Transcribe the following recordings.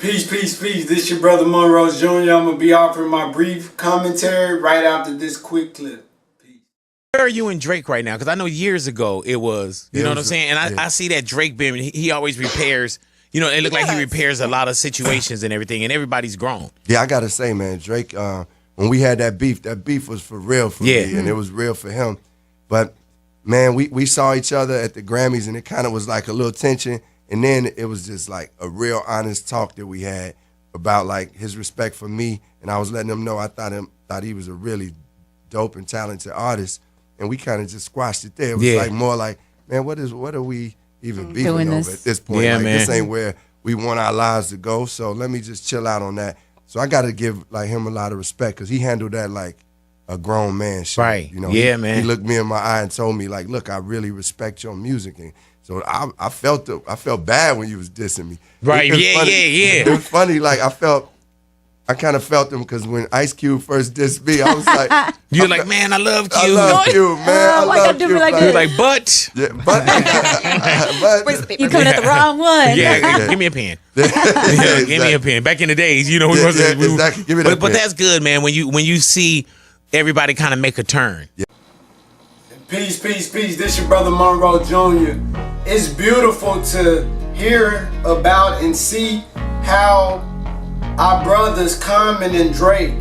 Peace, peace, peace. This your brother Monroe Jr. I'm going to be offering my brief commentary right after this quick clip. Peace. Where are you and Drake right now? Because I know years ago it was, you know what I'm saying? And I see that Drake been, he always repairs, you know, it looked like he repairs a lot of situations and everything, and everybody's grown. Yeah, I got to say, man, Drake, when we had that beef was for real for me, and it was real for him. But, man, we saw each other at the Grammys, and it kind of was like a little tension. And then it was just like a real honest talk that we had about like his respect for me, and I was letting him know I thought he was a really dope and talented artist, and we kind of just squashed it there. It was like more like, man, what are we even beefing over at this point? Yeah, like, man. This ain't where we want our lives to go. So let me just chill out on that. So I got to give like him a lot of respect because he handled that like a grown man shit. Right. You know, man. He looked me in my eye and told me like, look, I really respect your music. And so I felt bad when you was dissing me. Right, yeah. It was funny, like I kind of felt him because when Ice Cube first dissed me, I was like, you're like, man, I love Q. I love you, man. I love you. You're like, but. Yeah, but you coming at the wrong one. Yeah, give me a pen. Give me a pen. Back in the days, you know, exactly. Give me that but that's good, man. When you see everybody kind of make a turn. Yeah. Peace, peace, peace. This your brother Monroe Jr. It's beautiful to hear about and see how our brothers Common and Drake,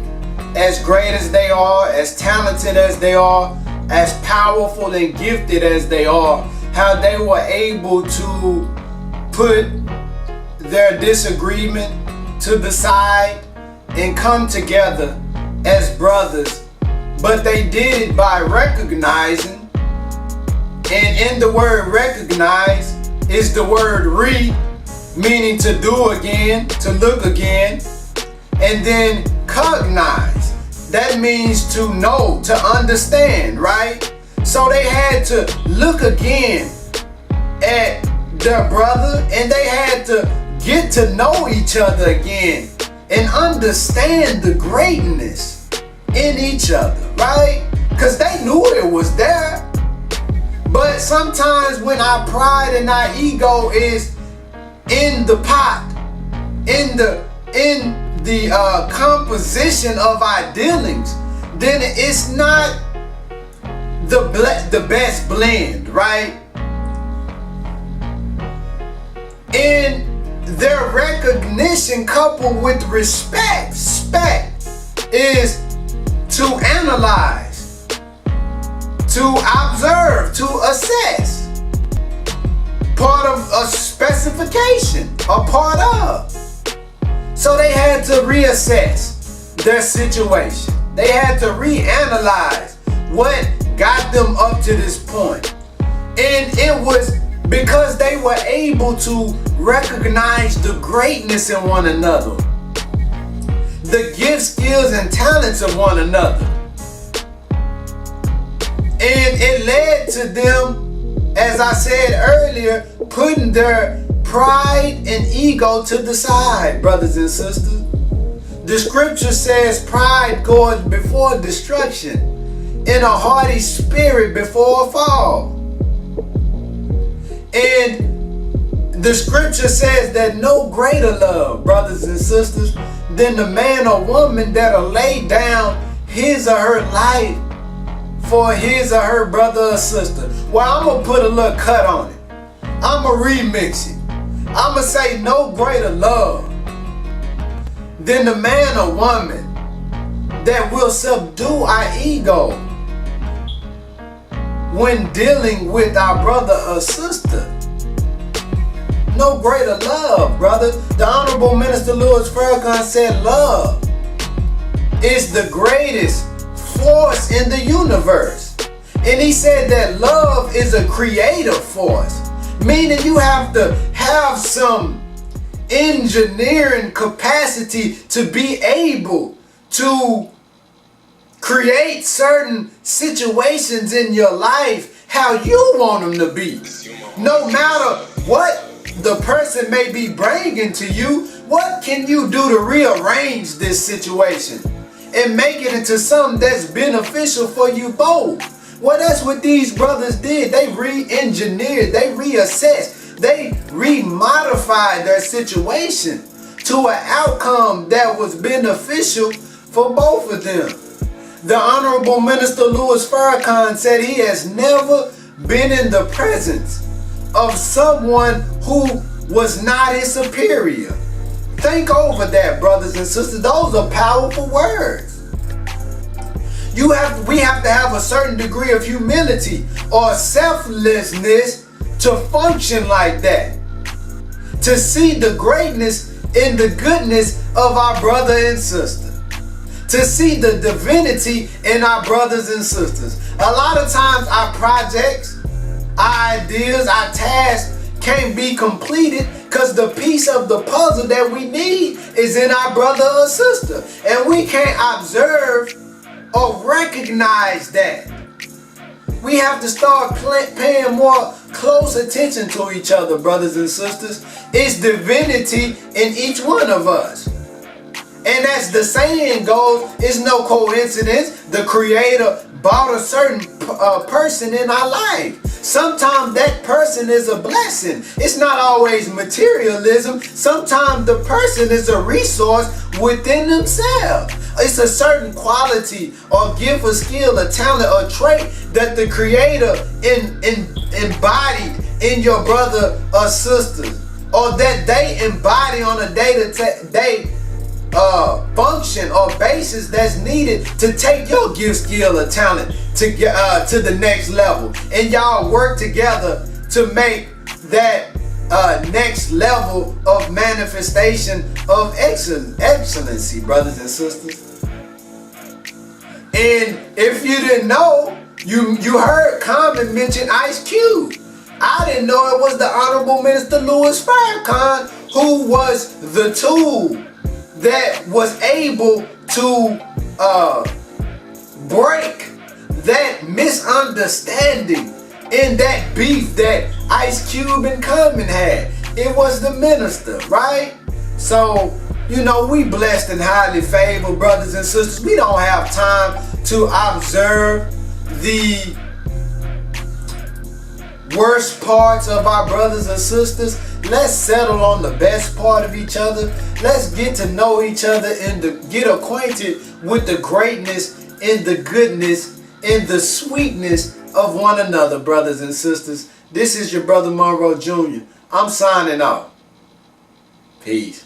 as great as they are, as talented as they are, as powerful and gifted as they are, how they were able to put their disagreement to the side and come together as brothers. But they did it by recognizing, and in the word recognize is the word meaning to do again, to look again, and then cognize. That means to know, to understand, right? So they had to look again at their brother, and they had to get to know each other again and understand the greatness in each other, right? Because they knew it was there. But sometimes when our pride and our ego is in the pot, in the composition of our dealings, then it's not the best blend, right? And their recognition coupled with respect is to analyze, to observe, to assess. Part of a specification, a part of. So they had to reassess their situation. They had to reanalyze what got them up to this point. And it was because they were able to recognize the greatness in one another, the gifts, skills, and talents of one another. And it led to them, as I said earlier, putting their pride and ego to the side, brothers and sisters. The scripture says pride goes before destruction, and a haughty spirit before a fall. And the scripture says that no greater love, brothers and sisters, than the man or woman that'll lay down his or her life for his or her brother or sister. Well, I'm going to put a little cut on it. I'm going to remix it. I'm going to say no greater love than the man or woman that will subdue our ego when dealing with our brother or sister. No greater love, brother. The Honorable Minister Louis Farrakhan said love is the greatest force in the universe. And he said that love is a creative force, meaning you have to have some engineering capacity to be able to create certain situations in your life how you want them to be. No matter what the person may be bringing to you, what can you do to rearrange this situation and make it into something that's beneficial for you both? Well, that's what these brothers did. They re-engineered, they reassessed, they remodified their situation to an outcome that was beneficial for both of them. The Honorable Minister Louis Farrakhan said he has never been in the presence of someone who was not his superior. Think over that, brothers and sisters. Those are powerful words. We have to have a certain degree of humility or selflessness to function like that. To see the greatness in the goodness of our brother and sister. To see the divinity in our brothers and sisters. A lot of times our projects, our ideas, our tasks can't be completed because the piece of the puzzle that we need is in our brother or sister. And we can't observe or recognize that. We have to start paying more close attention to each other, brothers and sisters. It's divinity in each one of us. And as the saying goes, it's no coincidence the Creator brought a certain person in our life. Sometimes that person is a blessing. It's not always materialism. Sometimes the person is a resource within themselves. It's a certain quality or gift or skill, a talent or trait that the Creator embodied in your brother or sister, or that they embody on a day-to-day function or basis that's needed to take your gift, skill, or talent to get to the next level, and y'all work together to make that next level of manifestation of excellency, brothers and sisters. And if you didn't know, you heard Common mention Ice Cube. I didn't know it was the Honorable Minister Louis Farrakhan who was the tool that was able to break that misunderstanding in that beef that Ice Cube and Common had. It was the minister, right? So, we blessed and highly favored, brothers and sisters. We don't have time to observe the worst parts of our brothers and sisters. Let's settle on the best part of each other. Let's get to know each other and get acquainted with the greatness and the goodness and the sweetness of one another, brothers and sisters. This is your brother Monroe Jr. I'm signing off. Peace.